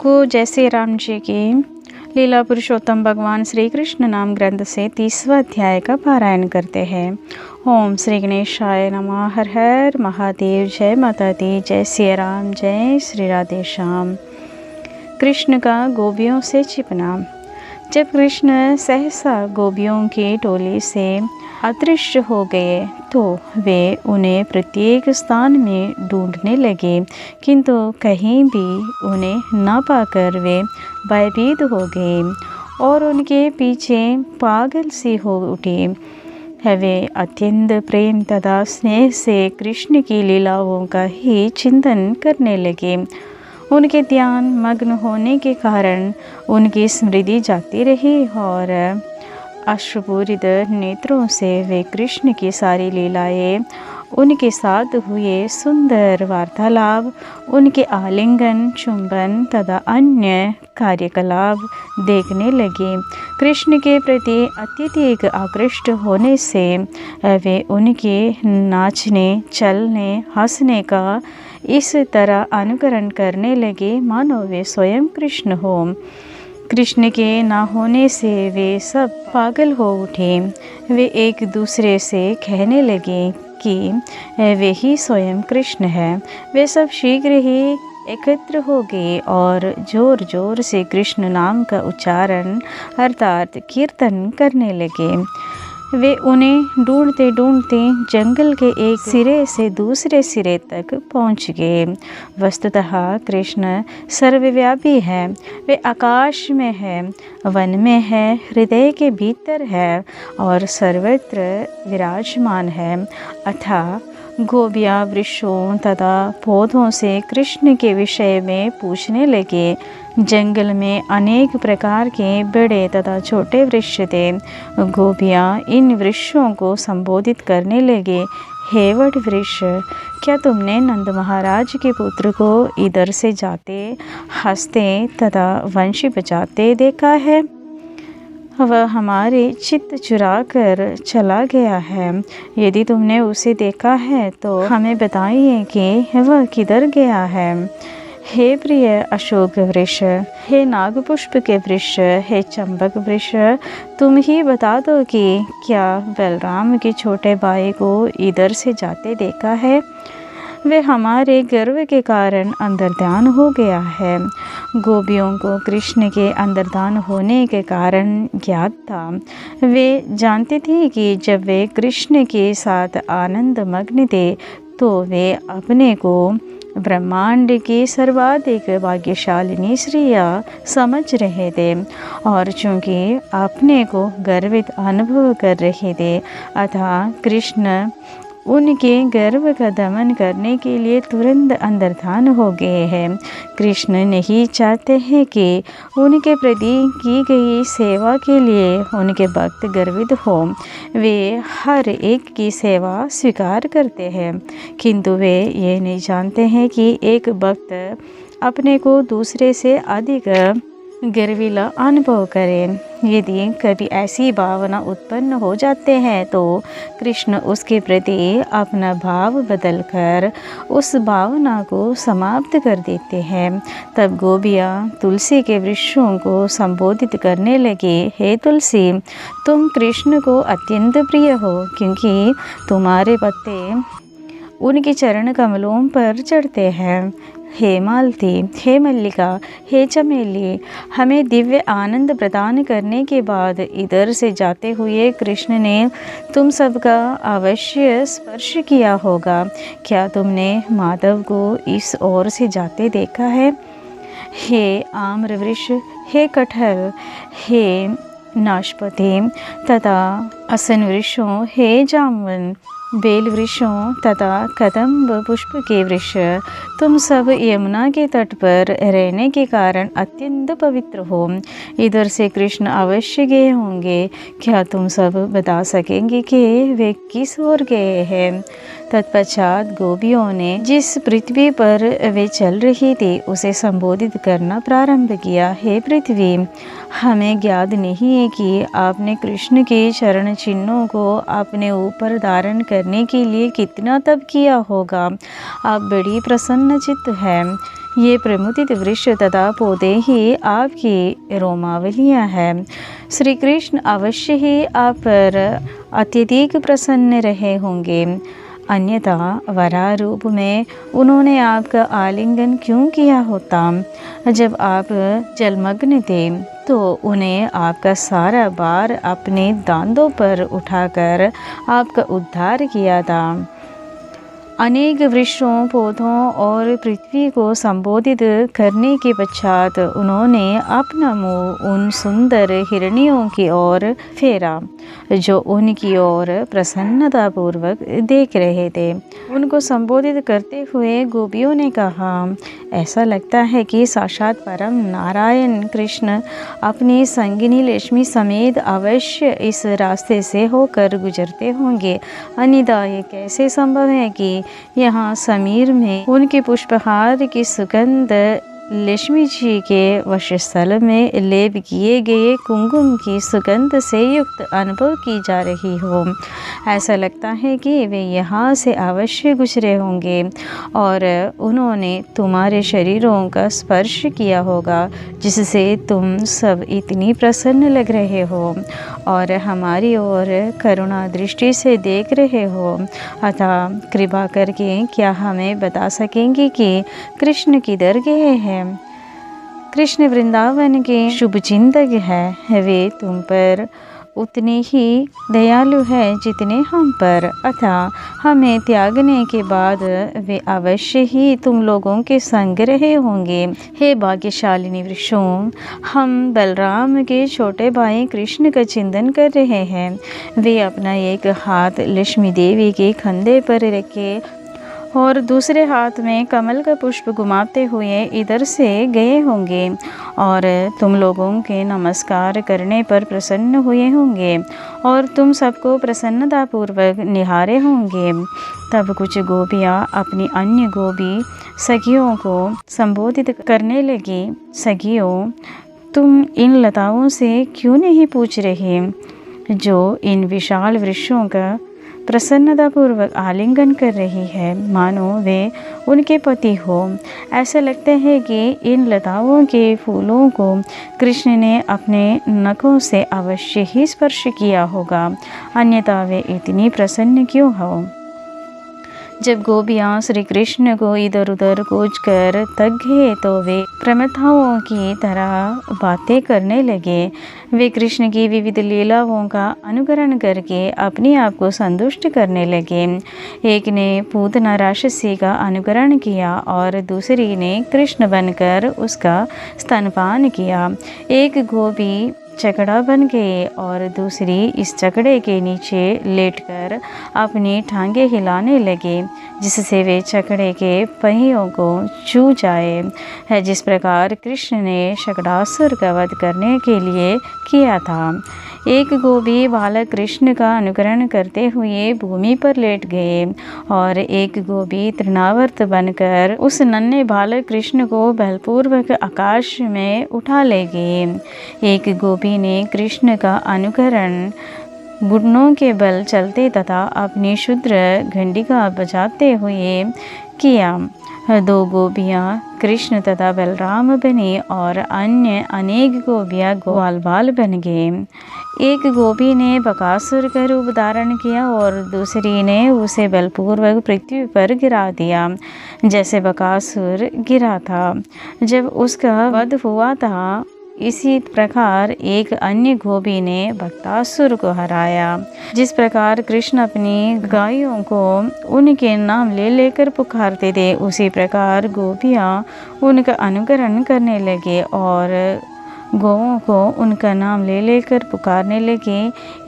आपको जय श्री राम जी की लीला पुरुषोत्तम भगवान श्री कृष्ण नाम ग्रंथ से 30वां अध्याय का पारायण करते हैं। ओम श्री गणेशाय नमः। हर हर महादेव। जय माता दी। जय श्री राम। जय श्री राधे श्याम। कृष्ण का गोपियों से छिपना। जब कृष्ण सहसा गोपियों की टोली से अदृश्य हो गए तो वे उन्हें प्रत्येक स्थान में ढूंढने लगे, किंतु कहीं भी उन्हें न पाकर वे भयभीत हो गए और उनके पीछे पागल सी हो उठे। वे अत्यंत प्रेम तथा स्नेह से कृष्ण की लीलाओं का ही चिंतन करने लगे। उनके ध्यान मग्न होने के कारण उनकी स्मृति जाती रही और अश्रुपूरित नेत्रों से वे कृष्ण की सारी लीलाएं, उनके साथ हुए सुंदर वार्तालाप, उनके आलिंगन, चुंबन तथा अन्य कार्यकलाप देखने लगे। कृष्ण के प्रति अत्यधिक आकृष्ट होने से वे उनके नाचने, चलने, हंसने का इस तरह अनुकरण करने लगे मानो वे स्वयं कृष्ण हो। कृष्ण के न होने से वे सब पागल हो उठे। वे एक दूसरे से कहने लगे कि वे ही स्वयं कृष्ण हैं। वे सब शीघ्र ही एकत्र हो गए और जोर जोर से कृष्ण नाम का उच्चारण अर्थात कीर्तन करने लगे। वे उन्हें ढूंढते ढूंढते जंगल के एक सिरे से दूसरे सिरे तक पहुंच गए। वस्तुतः कृष्ण सर्वव्यापी है। वे आकाश में है, वन में है, हृदय के भीतर है और सर्वत्र विराजमान है। अतः गोपियाँ वृक्षों तथा पौधों से कृष्ण के विषय में पूछने लगे। जंगल में अनेक प्रकार के बड़े तथा छोटे वृक्ष थे। गोपियाँ इन वृक्षों को संबोधित करने लगे। हे वट वृक्ष, क्या तुमने नंद महाराज के पुत्र को इधर से जाते, हंसते तथा वंशी बजाते देखा है? वह हमारे चित्त चुरा कर चला गया है। यदि तुमने उसे देखा है तो हमें बताइए कि वह किधर गया है। हे प्रिय अशोक वृक्ष, हे नागपुष्प के वृक्ष, हे चंपक वृक्ष, तुम ही बता दो कि क्या बलराम के छोटे भाई को इधर से जाते देखा है? वे हमारे गर्व के कारण अंतर्ध्यान हो गया है। गोपियों को कृष्ण के अंतर्ध्यान होने के कारण ज्ञात था। वे जानते थे कि जब वे कृष्ण के साथ आनंद मग्न थे तो वे अपने को ब्रह्मांड की सर्वाधिक भाग्यशालिनी स्त्रियां समझ रहे थे और चूंकि अपने को गर्वित अनुभव कर रहे थे, अतः कृष्ण उनके गर्व का दमन करने के लिए तुरंत अंतर्धान हो गए हैं। कृष्ण नहीं चाहते हैं कि उनके प्रति की गई सेवा के लिए उनके भक्त गर्वित हो। वे हर एक की सेवा स्वीकार करते हैं, किंतु वे ये नहीं जानते हैं कि एक भक्त अपने को दूसरे से अधिक गर्वीला अनुभव करें। यदि कभी ऐसी भावना उत्पन्न हो जाते हैं तो कृष्ण उसके प्रति अपना भाव बदलकर उस भावना को समाप्त कर देते हैं। तब गोपियाँ तुलसी के वृक्षों को संबोधित करने लगे। हे तुलसी, तुम कृष्ण को अत्यंत प्रिय हो, क्योंकि तुम्हारे पत्ते उनके चरण कमलों पर चढ़ते हैं। हे मालती, हे मल्लिका, हे चमेली, हमें दिव्य आनंद प्रदान करने के बाद इधर से जाते हुए कृष्ण ने तुम सबका अवश्य स्पर्श किया होगा। क्या तुमने माधव को इस ओर से जाते देखा है? हे आम्र वृक्ष, हे कटहल, हे नाशपति तथा असन वृक्षों, हे जामुन, बेल वृक्षों तथा कदम्ब पुष्प के वृक्ष, तुम सब यमुना के तट पर रहने के कारण अत्यंत पवित्र हो। इधर से कृष्ण अवश्य गए होंगे। क्या तुम सब बता सकेंगे कि वे किस ओर गए हैं? तत्पश्चात गोपियों ने जिस पृथ्वी पर वे चल रही थी उसे संबोधित करना प्रारंभ किया। हे पृथ्वी, हमें ज्ञात नहीं है कि आपने कृष्ण के चरण चिन्हों को अपने ऊपर धारण करने के लिए कितना तप किया होगा। आप बड़ी प्रसन्न चित्त हैं। ये प्रमुदित वृक्ष तथा पौधे ही आपकी रोमावलियाँ हैं। श्री कृष्ण अवश्य ही आप पर अत्यधिक प्रसन्न रहे होंगे, अन्यथा वराह रूप में उन्होंने आपका आलिंगन क्यों किया होता? जब आप जलमग्न थे तो उन्हें आपका सारा भार अपने दांतों पर उठाकर आपका उद्धार किया था। अनेक वृक्षों, पौधों और पृथ्वी को संबोधित करने के पश्चात उन्होंने अपना मुंह उन सुंदर हिरणियों की ओर फेरा जो उनकी ओर प्रसन्नतापूर्वक देख रहे थे। उनको संबोधित करते हुए गोपियों ने कहा, ऐसा लगता है कि साक्षात परम नारायण कृष्ण अपनी संगिनी लक्ष्मी समेत अवश्य इस रास्ते से होकर गुजरते होंगे, अन्यथा ये कैसे संभव है कि यहाँ समीर में उनके पुष्पहार की सुगंध लक्ष्मी जी के वक्षस्थल में लेप किए गए कुंकुम की सुगंध से युक्त अनुभव की जा रही हो। ऐसा लगता है कि वे यहाँ से अवश्य गुजरे होंगे और उन्होंने तुम्हारे शरीरों का स्पर्श किया होगा, जिससे तुम सब इतनी प्रसन्न लग रहे हो और हमारी ओर करुणा दृष्टि से देख रहे हो। अतः कृपा करके क्या हमें बता सकेंगे कि कृष्ण किधर गए हैं? कृष्ण वृंदावन के शुभ चिंतक है, वे तुम पर उतने ही दयालु है जितने हम पर, अतः हमें त्यागने के बाद वे अवश्य ही तुम लोगों के संग रहे होंगे। हे भाग्यशालिनी वृक्षों, हम बलराम के छोटे भाई कृष्ण का चिंतन कर रहे हैं। वे अपना एक हाथ लक्ष्मी देवी के कंधे पर रखे और दूसरे हाथ में कमल का पुष्प घुमाते हुए इधर से गए होंगे और तुम लोगों के नमस्कार करने पर प्रसन्न हुए होंगे और तुम सबको प्रसन्नतापूर्वक निहारे होंगे। तब कुछ गोपियाँ अपनी अन्य गोपी सखियों को संबोधित करने लगी, सखियों, तुम इन लताओं से क्यों नहीं पूछ रहे जो इन विशाल वृक्षों का प्रसन्नतापूर्वक आलिंगन कर रही है, मानो वे उनके पति हो। ऐसा लगता है कि इन लताओं के फूलों को कृष्ण ने अपने नखों से अवश्य ही स्पर्श किया होगा, अन्यथा वे इतनी प्रसन्न क्यों हो? जब गोपियाँ श्री कृष्ण को इधर उधर कूच कर थक गए तो वे प्रमथाओं की तरह बातें करने लगे। वे कृष्ण की विविध लीलाओं का अनुकरण करके अपने आप को संतुष्ट करने लगे। एक ने पूतना राक्षसी का अनुकरण किया और दूसरी ने कृष्ण बनकर उसका स्तनपान किया। एक गोपी चकड़ा बन गए और दूसरी इस चकड़े के नीचे लेटकर अपनी टांगें हिलाने लगे, जिससे वे चकड़े के पहियों को छू जाए है, जिस प्रकार कृष्ण ने शकटासुर का वध करने के लिए किया था। एक गोपी बालक कृष्ण का अनुकरण करते हुए भूमि पर लेट गए और एक गोपी तृणावर्त बनकर उस नन्हे बालक कृष्ण को बलपूर्वक आकाश में उठा ले गए। एक गोपी ने कृष्ण का अनुकरण घुटनों के बल चलते तथा अपनी क्षुद्र घंटिका बजाते हुए किया। दो गोपियाँ कृष्ण तथा बलराम बनी और अन्य अनेक गोपियाँ ग्वाल बाल बन गए। एक गोपी ने बकासुर का रूप धारण किया और दूसरी ने उसे बलपूर्वक पृथ्वी पर गिरा दिया, जैसे बकासुर गिरा था जब उसका वध हुआ था। इसी प्रकार एक अन्य गोपी ने बकासुर को हराया। जिस प्रकार कृष्ण अपनी गायों को उनके नाम ले लेकर पुकारते थे, उसी प्रकार गोपियाँ उनका अनुकरण करने लगे और गौओं को उनका नाम ले लेकर पुकारने लगे।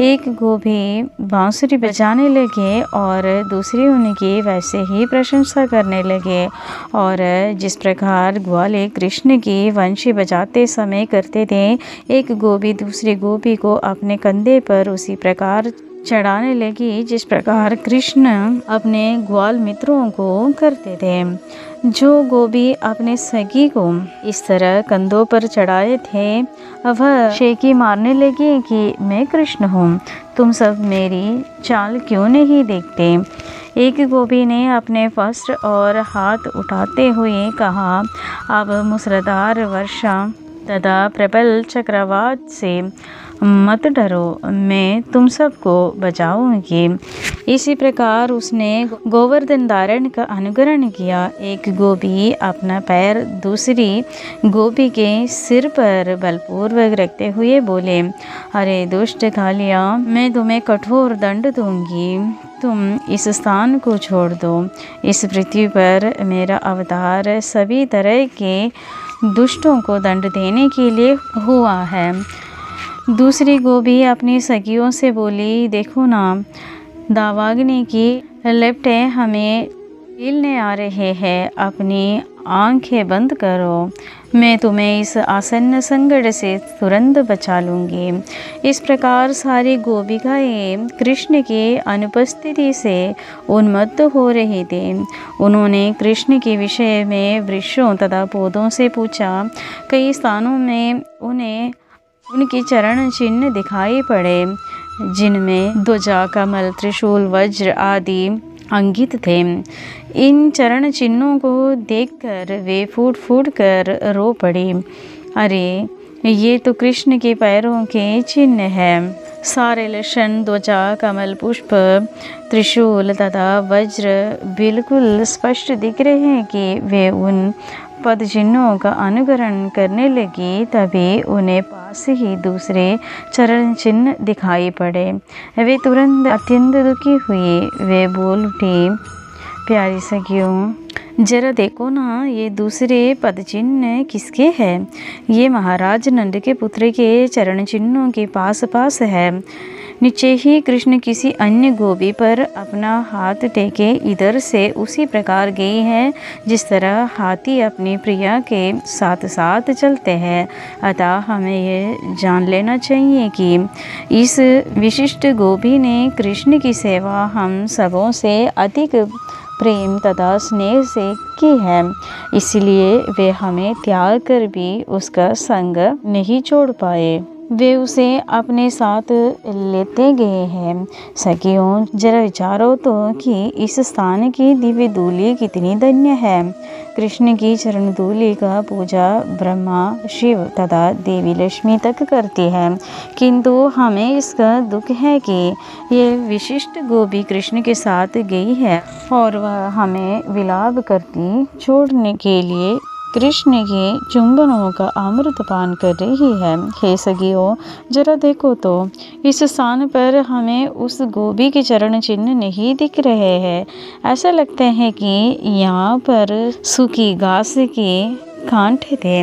एक गोपी बांसुरी बजाने लगे और दूसरी उनकी वैसे ही प्रशंसा करने लगे और जिस प्रकार ग्वाले कृष्ण की वंशी बजाते समय करते थे, एक गोपी दूसरी गोपी को अपने कंधे पर उसी प्रकार चढ़ाने लगी जिस प्रकार कृष्ण अपने ग्वाल मित्रों को करते थे। जो गोपी अपने सखी को इस तरह कंधों पर चढ़ाए थे, वह शेखी मारने लगी कि मैं कृष्ण हूँ, तुम सब मेरी चाल क्यों नहीं देखते। एक गोपी ने अपने वस्त्र और हाथ उठाते हुए कहा, अब मूसलाधार वर्षा तथा प्रबल चक्रवात से मत डरो, मैं तुम सबको बचाऊंगी। इसी प्रकार उसने गोवर्धन धारण का अनुकरण किया। एक गोपी अपना पैर दूसरी गोपी के सिर पर बलपूर्वक रखते हुए बोले, अरे दुष्ट कालिया, मैं तुम्हें कठोर दंड दूंगी, तुम इस स्थान को छोड़ दो। इस पृथ्वी पर मेरा अवतार सभी तरह के दुष्टों को दंड देने के लिए हुआ है। दूसरी गोपी अपनी सखियों से बोली, देखो ना, दावाग्नि की लपटें हमें हिलने आ रहे हैं, अपनी आंखें बंद करो, मैं तुम्हें इस आसन्न संकट से तुरंत बचा लूँगी। इस प्रकार सारी गोपिकाएं कृष्ण की अनुपस्थिति से उन्मत्त हो रही थी। उन्होंने कृष्ण के विषय में वृक्षों तथा पौधों से पूछा। कई स्थानों में उन्हें उनके चरण चिन्ह दिखाई पड़े, जिनमें ध्वजा, कमल, त्रिशूल, वज्र आदि अंकित थे। इन चरण चिन्हों को देखकर वे फूट फूट कर रो पड़ी। अरे, ये तो कृष्ण के पैरों के चिन्ह हैं। सारे लक्षण ध्वजा, कमल, पुष्प, त्रिशूल तथा वज्र बिल्कुल स्पष्ट दिख रहे हैं कि वे उन पद चिन्हों का अनुकरण करने लगी। तभी उन्हें पास ही दूसरे चरण चिन्ह दिखाई पड़े। वे तुरंत अत्यंत दुखी हुई। वे बोल उठी, प्यारी सखियों, जरा देखो ना, ये दूसरे पद चिन्ह किसके हैं? ये महाराज नंद के पुत्र के चरण चिन्हों के पास पास है। नीचे ही कृष्ण किसी अन्य गोपी पर अपना हाथ टेके इधर से उसी प्रकार गई है जिस तरह हाथी अपनी प्रिया के साथ साथ चलते हैं। अतः हमें ये जान लेना चाहिए कि इस विशिष्ट गोपी ने कृष्ण की सेवा हम सबों से अधिक प्रेम तथा स्नेह से की है, इसलिए वे हमें त्याग कर भी उसका संग नहीं छोड़ पाए। वे उसे अपने साथ लेते गए हैं। सखियों, जरा विचारो तो कि इस स्थान की दिव्य धूलि कितनी धन्य है। कृष्ण की चरण धूलि का पूजा ब्रह्मा, शिव तथा देवी लक्ष्मी तक करती है, किंतु हमें इसका दुख है कि ये विशिष्ट गोपी कृष्ण के साथ गई है और वह हमें विलाप करती छोड़ने के लिए कृष्ण के चुंबनों का अमृत पान कर रही है। हे सखियों, जरा देखो तो, इस स्थान पर हमें उस गोपी के चरण चिन्ह नहीं दिख रहे हैं। ऐसा लगता है कि यहाँ पर सूखी घास के कांट थे,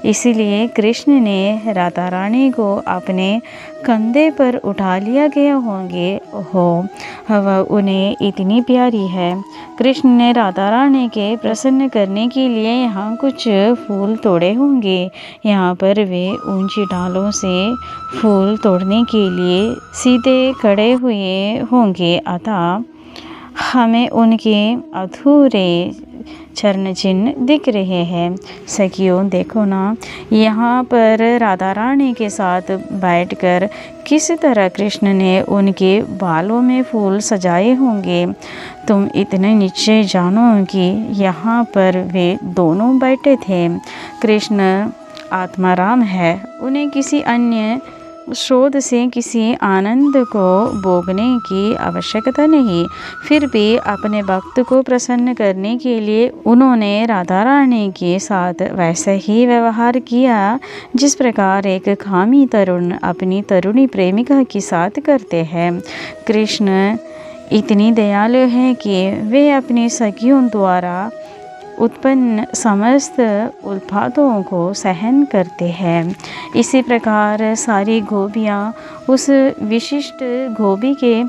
इसीलिए कृष्ण ने राधा रानी को अपने कंधे पर उठा लिया गया होंगे। हो, वह उन्हें इतनी प्यारी है। कृष्ण ने राधा रानी के प्रसन्न करने के लिए यहाँ कुछ फूल तोड़े होंगे। यहाँ पर वे ऊंची डालों से फूल तोड़ने के लिए सीधे खड़े हुए होंगे। अतः हमें उनके अधूरे चरण चिन्ह दिख रहे हैं। सखियों, देखो ना, यहाँ पर राधा रानी के साथ बैठकर किस तरह कृष्ण ने उनके बालों में फूल सजाए होंगे। तुम इतने नीचे जानो कि यहाँ पर वे दोनों बैठे थे। कृष्ण आत्माराम है, उन्हें किसी अन्य शोध से किसी आनंद को भोगने की आवश्यकता नहीं। फिर भी अपने भक्त को प्रसन्न करने के लिए उन्होंने राधा रानी के साथ वैसा ही व्यवहार किया जिस प्रकार एक कामी तरुण अपनी तरुणी प्रेमिका के साथ करते हैं। कृष्ण इतनी दयालु है कि वे अपनी सखियों द्वारा उत्पन्न समस्त उत्पातों को सहन करते हैं। इसी प्रकार सारी गोपियाँ उस विशिष्ट गोपी के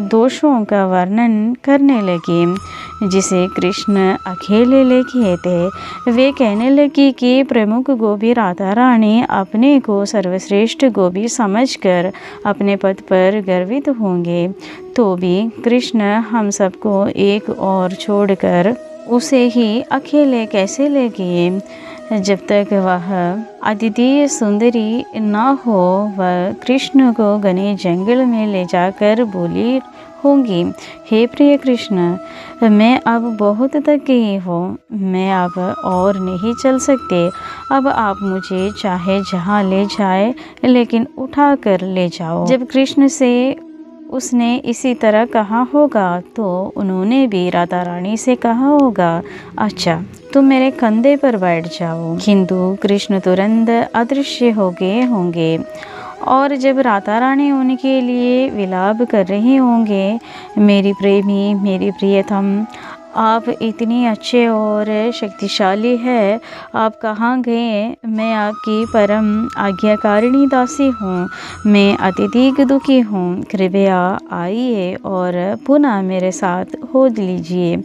दोषों का वर्णन करने लगी जिसे कृष्ण अकेले लेके थे। वे कहने लगी कि प्रमुख गोपी राधा रानी अपने को सर्वश्रेष्ठ गोपी समझकर अपने पद पर गर्वित होंगे, तो भी कृष्ण हम सबको एक और छोड़कर उसे ही अकेले कैसे ले गए। जब तक वह अद्वितीय सुंदरी न हो, वह कृष्ण को घने जंगल में ले जाकर बोली होंगी। हे प्रिय कृष्ण, मैं अब बहुत थक गई हूँ, मैं अब और नहीं चल सकते। अब आप मुझे चाहे जहाँ ले जाए, लेकिन उठा कर ले जाओ। जब कृष्ण से उसने इसी तरह कहा होगा तो उन्होंने भी राधा रानी से कहा होगा, अच्छा तुम मेरे कंधे पर बैठ जाओ। किंतु कृष्ण तुरंत अदृश्य हो गए होंगे और जब राधा रानी उनके लिए विलाप कर रहे होंगे, मेरी प्रेमी, मेरी प्रियतम, आप इतनी अच्छे और शक्तिशाली है, आप कहाँ गए? मैं आपकी परम आज्ञाकारिणी दासी हूँ, मैं अत्यधिक दुखी हूँ, कृपया आइए और पुनः मेरे साथ हो लीजिए।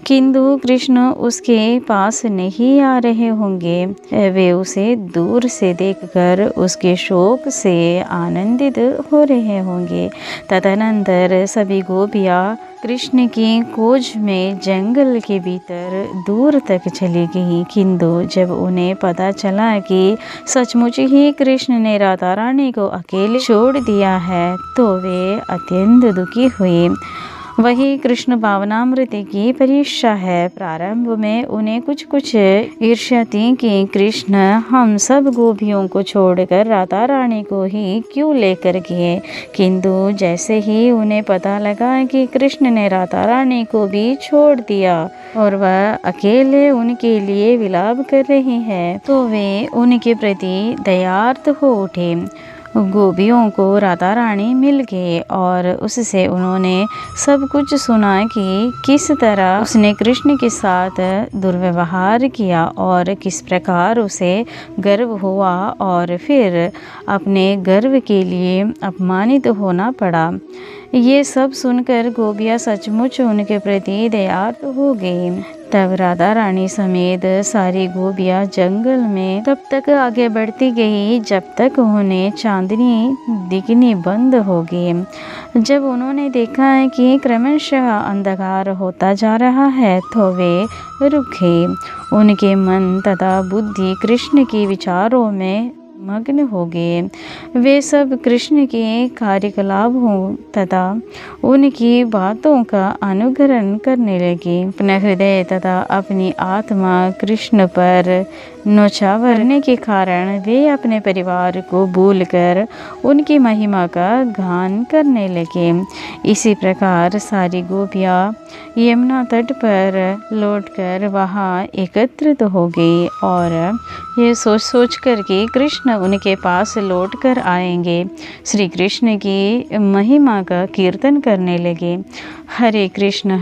किंतु कृष्ण उसके पास नहीं आ रहे होंगे, वे उसे दूर से देखकर उसके शोक से आनंदित हो रहे होंगे। तदनंतर सभी गोपियाँ कृष्ण की खोज में जंगल के भीतर दूर तक चली गई। किंतु जब उन्हें पता चला कि सचमुच ही कृष्ण ने राधा रानी को अकेले छोड़ दिया है, तो वे अत्यंत दुखी हुए। वही कृष्ण भावनामृत की परीक्षा है। प्रारंभ में उन्हें कुछ ईर्ष्या थी कि कृष्ण हम सब गोपियों को छोड़कर राधा रानी को ही क्यों लेकर गए, किंतु जैसे ही उन्हें पता लगा कि कृष्ण ने राधा रानी को भी छोड़ दिया और वह अकेले उनके लिए विलाप कर रही है, तो वे उनके प्रति दयार्थ हो उठे। गोपियों को राधा रानी मिल गए और उससे उन्होंने सब कुछ सुना कि किस तरह उसने कृष्ण के साथ दुर्व्यवहार किया और किस प्रकार उसे गर्व हुआ और फिर अपने गर्व के लिए अपमानित होना पड़ा। ये सब सुनकर गोपियाँ सचमुच उनके प्रति दयार्थ हो गई। तब राधा रानी समेत सारी गोपियाँ जंगल में तब तक आगे बढ़ती गई जब तक उन्हें चांदनी दिखनी बंद हो गई। जब उन्होंने देखा है कि क्रमशः अंधकार होता जा रहा है, तो वे रुक गए। उनके मन तथा बुद्धि कृष्ण के विचारों में मग्न हो गए। वे सब कृष्ण के कार्यकलापों तथा उनकी बातों का अनुकरण करने लगे। अपना हृदय तथा अपनी आत्मा कृष्ण पर न्यौछावरने के कारण वे अपने परिवार को भूलकर उनकी महिमा का गान करने लगे। इसी प्रकार सारी गोपियाँ यमुना तट पर लौटकर वहाँ एकत्रित हो गई और ये सोच कर कि कृष्ण उनके पास लौट कर आएंगे, श्री कृष्ण की महिमा का कीर्तन करने लगे। हरे कृष्ण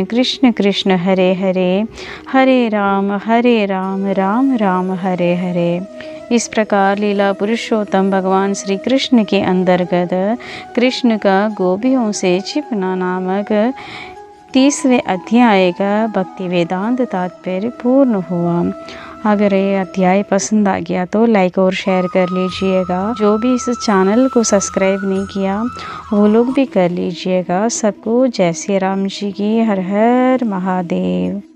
कृष्ण कृष्ण हरे हरे, हरे राम राम राम हरे हरे। इस प्रकार लीला पुरुषोत्तम भगवान श्री कृष्ण के अंतर्गत कृष्ण का गोपियों से छिपना नामक 30वें अध्याय का भक्ति वेदांत तात्पर्य पूर्ण हुआ। अगर ये अध्याय पसंद आ गया तो लाइक और शेयर कर लीजिएगा। जो भी इस चैनल को सब्सक्राइब नहीं किया वो लोग भी कर लीजिएगा। सबको जय श्री राम जी की। हर हर महादेव।